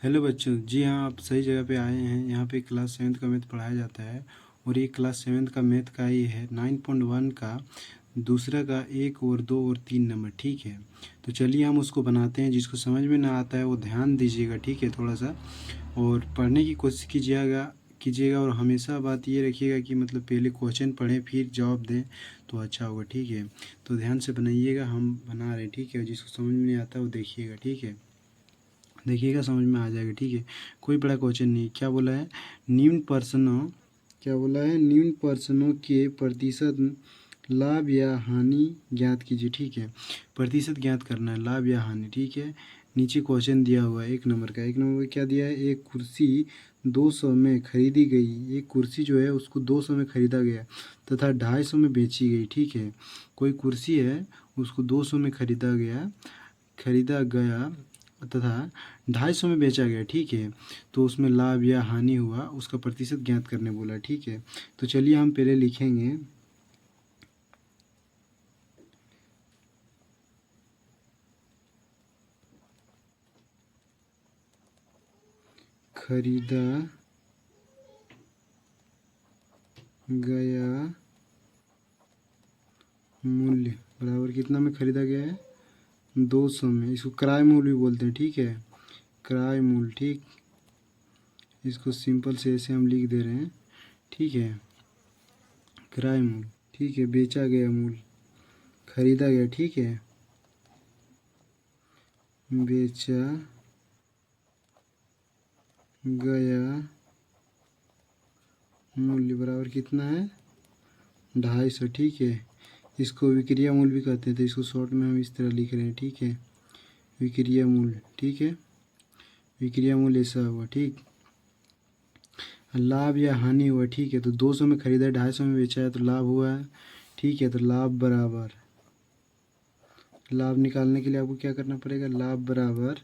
Hello बच्चों, जी हाँ, आप सही जगह पे आए हैं। यहाँ पे क्लास सेवन्थ का मैथ पढ़ाया जाता है और ये क्लास सेवन्थ का मैथ का ही है 9.1 का दूसरा का 1 और 2 और 3 नंबर। ठीक है, तो चलिए हम उसको बनाते हैं। जिसको समझ में ना आता है वो ध्यान दीजिएगा, ठीक है, थोड़ा सा, और पढ़ने की कोशिश कीजिएगा और हमेशा बात ये रखिएगा कि मतलब पहले क्वेश्चन पढ़ें फिर जवाब दें तो अच्छा होगा। ठीक है, तो ध्यान से बनाइएगा, हम बना रहे हैं। ठीक है, जिसको समझ में नहीं आता वो देखिएगा। ठीक है, देखिएगा, समझ में आ जाएगा। ठीक है, कोई बड़ा क्वेश्चन नहीं। क्या बोला है? निम्न प्रश्नों क्या बोला है? निम्न प्रश्नों के प्रतिशत लाभ या हानि ज्ञात कीजिए। ठीक है, प्रतिशत ज्ञात करना है, लाभ या हानि। ठीक है, नीचे क्वेश्चन दिया हुआ है 1 नंबर का। 1 नंबर का क्या दिया है? एक कुर्सी 200 में खरीदी गई। एक कुर्सी जो है उसको 200 में खरीदा गया तथा 250 में बेची गई। ठीक है, कोई कुर्सी है उसको 200 में खरीदा गया तथा 250 में बेचा गया। ठीक है, तो उसमें लाभ या हानि हुआ, उसका प्रतिशत ज्ञात करने बोला। ठीक है, तो चलिए हम पहले लिखेंगे खरीदा गया मूल्य बराबर कितना में खरीदा गया है? 200 में। इसको क्रय मूल्य भी बोलते हैं। ठीक है, क्रय मूल्य। ठीक, इसको सिंपल से ऐसे हम लिख दे रहे हैं। ठीक है, क्रय मूल्य। ठीक है, बेचा गया मूल्य, खरीदा गया। ठीक है, बेचा गया मूल्य बराबर कितना है? 250। ठीक है, इसको विक्रिया मूल्य भी कहते हैं, तो इसको शॉर्ट में हम इस तरह लिख रहे हैं। ठीक है, विक्रिया मूल्य। ठीक है, विक्रिया मूल्य ऐसा हुआ। ठीक, लाभ या हानि हुआ। ठीक है, तो 200 में खरीदा है, 250 में बेचा है, तो लाभ हुआ है। ठीक है, तो लाभ बराबर, लाभ निकालने के लिए आपको क्या करना पड़ेगा? लाभ बराबर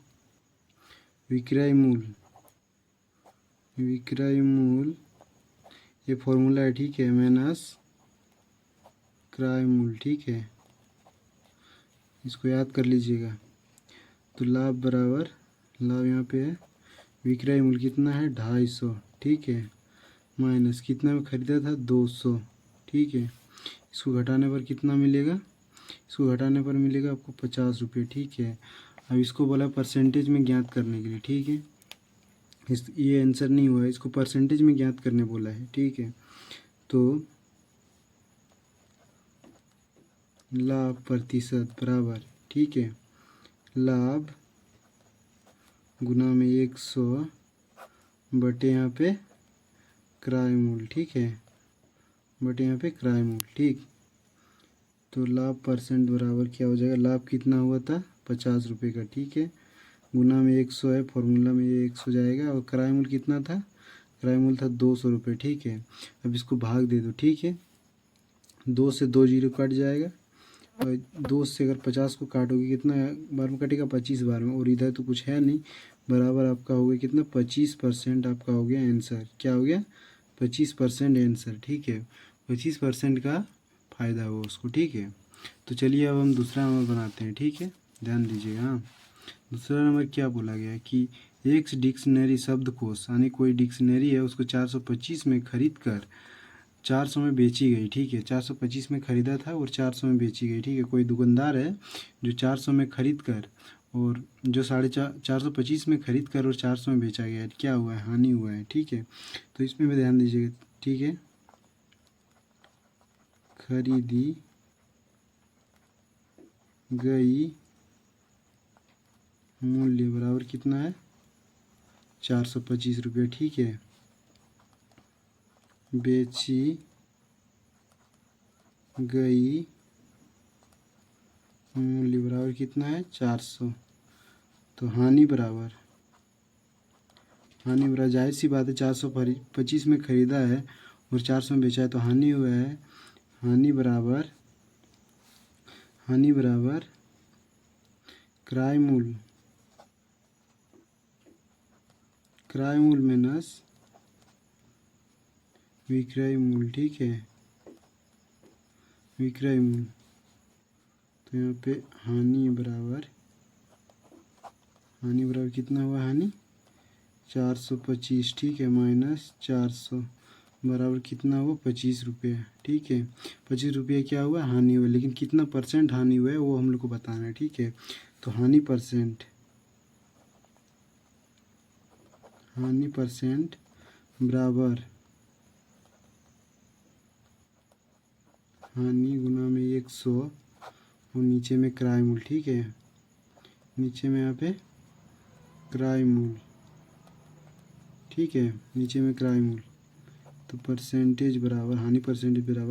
विक्रय मूल्य। विक्रय मूल्य ये फॉर्मूला है। ठीक है, माइनस क्रय मूल्य। ठीक है, इसको याद कर लीजिएगा। तो लाभ बराबर, लाभ यहाँ पे है, विक्रय मूल्य कितना है? 250। ठीक है, माइनस कितना में खरीदा था? 200। ठीक है, इसको घटाने पर कितना मिलेगा? इसको घटाने पर मिलेगा आपको 50 रुपये। ठीक है, अब इसको बोला परसेंटेज में ज्ञात करने के लिए। ठीक है, ये आंसर नहीं हुआ है, इसको परसेंटेज में ज्ञात करने बोला है। ठीक है, तो लाभ प्रतिशत बराबर, ठीक है, लाभ गुना में 100 बटे यहाँ पे क्रय मूल्य। ठीक है, बटे यहाँ पे क्रय मूल्य। ठीक, तो लाभ परसेंट बराबर क्या हो जाएगा? लाभ कितना हुआ था? 50 रुपये का। ठीक है, गुना में 100 है, फॉर्मूला में ये 100 जाएगा, और क्रय मूल्य कितना था? क्रय मूल्य था 200 रुपये। ठीक है, अब इसको भाग दे दो। ठीक है, 2 से 2 जीरो कट जाएगा, और 2 से अगर 50 को काटोगे कितना बार में कटेगा? 25 बार में, और इधर तो कुछ है नहीं, बराबर आपका हो गया कितना? 25% आपका हो गया आंसर। क्या हो गया? 25% आंसर। ठीक है, 25% का फ़ायदा हुआ उसको। ठीक है, तो चलिए अब हम दूसरा नंबर बनाते हैं। ठीक है, ध्यान दीजिए। हाँ, दूसरा नंबर क्या बोला गया है कि एक डिक्शनरी शब्दकोश, यानी कोई डिक्शनरी है उसको 425 में खरीद कर 400 में बेची गई। ठीक है, 425 में खरीदा था और 400 में बेची गई। ठीक है, कोई दुकानदार है जो 400 में खरीद कर, और जो 450 में खरीद कर और 400 में बेचा गया है, क्या हुआ है? हानि हुआ है। ठीक है, तो इसमें भी ध्यान दीजिएगा। ठीक है, खरीदी गई मूल्य बराबर कितना है? 425 रुपये। ठीक है, बेची गई मूल्य बराबर कितना है? 400। तो हानि बराबर, जाहिर सी बात है, 425 में खरीदा है और 400 में बेचा है, तो हानि हुआ है। हानि बराबर, क्रय मूल्य, माइनस विक्रय मूल्य। ठीक है, विक्रय मूल्य, तो यहाँ पे हानि बराबर कितना हुआ? हानि 425, ठीक है, माइनस 400 बराबर कितना हुआ 25 रुपये, ठीक है। 25 रुपये क्या हुआ हानि हुआ, लेकिन कितना परसेंट हानि हुआ है वो हम लोग को बताना है, ठीक है। तो हानि परसेंट बराबर हानि गुना में 100 और नीचे में क्रय मूल, ठीक है, नीचे में यहाँ पे क्रय मूल, ठीक है, नीचे में क्रय मूल। तो परसेंटेज बराबर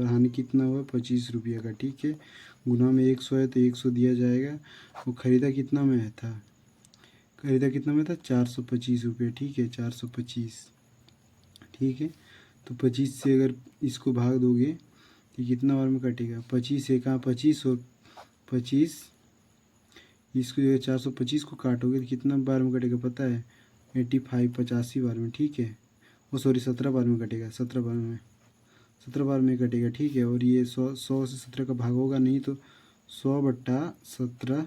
हानि कितना हुआ 25 रुपये का, ठीक है, गुना में 100 है तो 100 दिया जाएगा। वो खरीदा कितना में था 425 रुपये, ठीक है, 425, ठीक है। तो 25 से अगर इसको भाग दोगे तो कितना बार में कटेगा, 25 से कहाँ 25 और 25, इसको 425 को काटोगे तो कितना बार में कटेगा पता है, 85 85 बार में, ठीक है। वो सॉरी 17 बार में कटेगा, 17 बार में कटेगा, ठीक है। और ये 100 से 17 का भाग होगा नहीं, तो 100/17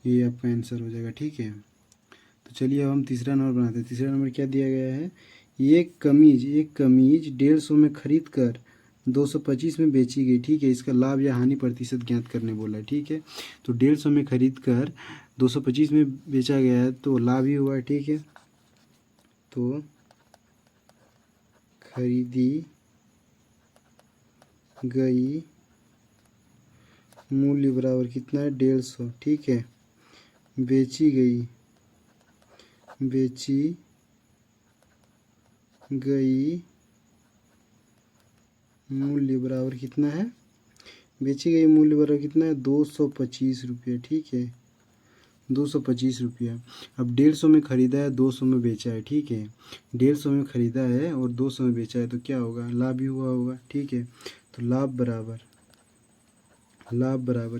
ये आपका आंसर हो जाएगा, ठीक है। तो चलिए अब हम तीसरा नंबर बनाते हैं। तीसरा नंबर क्या दिया गया है, एक कमीज 150 में खरीद कर 225 में बेची गई, ठीक है। इसका लाभ या हानि प्रतिशत ज्ञात करने बोला है, ठीक है। तो 150 में खरीद कर 225 में बेचा गया है तो लाभ ही हुआ है, ठीक है। तो खरीदी गई मूल्य बराबर कितना है 150, ठीक है। बेची गई मूल्य बराबर कितना है, बेची गई मूल्य बराबर कितना है 225 रुपये, ठीक है, 225 रुपया। अब 150 में ख़रीदा है 200 में बेचा है, ठीक है। 150 में ख़रीदा है और 200 में बेचा है तो क्या होगा, लाभ ही हुआ होगा, ठीक है। तो लाभ बराबर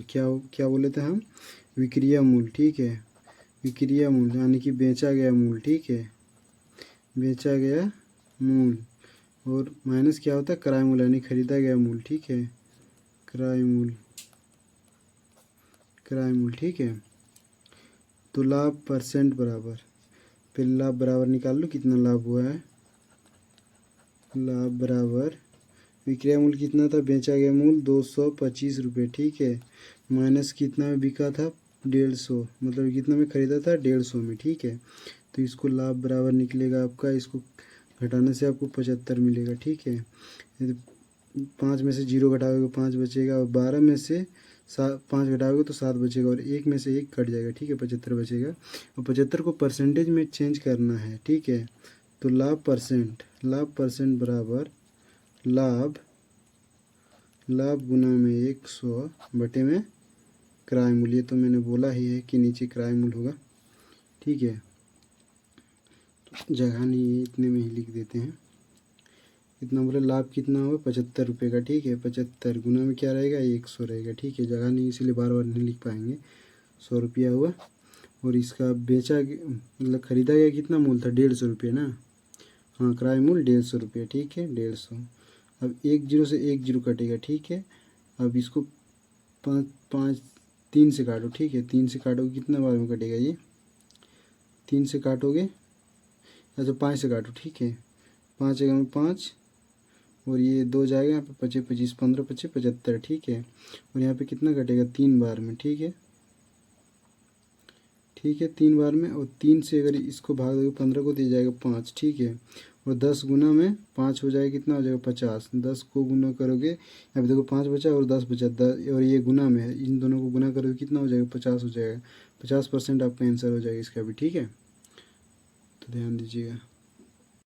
क्या बोले थे हम, विक्रिया मूल्य, ठीक है, विक्रिया मूल्य यानी कि बेचा गया मूल्य, ठीक है, बेचा गया मूल्य, और माइनस क्या होता है क्रय मूल्य यानी खरीदा गया मूल्य, ठीक है, क्रय मूल्य, ठीक है। तो लाभ परसेंट बराबर, फिर लाभ बराबर निकाल लो कितना लाभ हुआ है, लाभ बराबर विक्रय मूल्य कितना था, बेचा गया मूल्य 225 रुपये, ठीक है, माइनस कितना में बिका था 150, मतलब कितना में ख़रीदा था 150 में, ठीक है। तो इसको लाभ बराबर निकलेगा आपका, इसको घटाने से आपको 75 मिलेगा, ठीक है। 5 में से 0 घटाओगे 5 बचेगा, और 12 में से 5 घटाओगे तो 7 बचेगा, और 1 में से 1 कट जाएगा, ठीक है, 75 बचेगा। और 75 को परसेंटेज में चेंज करना है, ठीक है। तो लाभ परसेंट बराबर लाभ गुना में 100 बटे में क्रय मूल्य, तो मैंने बोला ही है कि नीचे क्रय मूल्य होगा, ठीक है। तो जगह नहीं है, इतने में ही लिख देते हैं। कितना बोले लाभ कितना होगा 75 रुपये का, ठीक है, 75 गुना में क्या रहेगा 100 रहेगा, ठीक है। जगह नहीं इसीलिए बार बार नहीं लिख पाएंगे। 100 रुपया हुआ, और इसका बेचा मतलब ख़रीदा गया कितना मूल्य था 150 रुपये ना, हाँ, क्रय मूल्य 150 रुपये, ठीक है, 150। अब 1 0 से 1 0 कटेगा, ठीक है। अब इसको 3 से काटो, ठीक है, 3 से काटोगे कितना बार में कटेगा ये, 3 से काटोगे, अच्छा 5 से काटो, ठीक है, 5 जगह में 5, और ये 2 जाएगा यहाँ पे 25 25 15 25 75, ठीक है। और यहाँ पे कितना कटेगा 3 बार में, ठीक है, 3 बार में, और 3 से अगर इसको भाग दोगे 15 को दिया जाएगा 5, ठीक है। और 10 गुना में 5 हो जाएगा, कितना हो जाएगा 50, 10 को गुना करोगे, यहाँ पे देखो 5 बचा और 10 बचा, 10 और ये गुना में है, इन दोनों को गुना करोगे कितना हो जाएगा 50 हो जाएगा, 50% आपका आंसर हो जाएगा इसका भी, ठीक है। तो ध्यान दीजिएगा।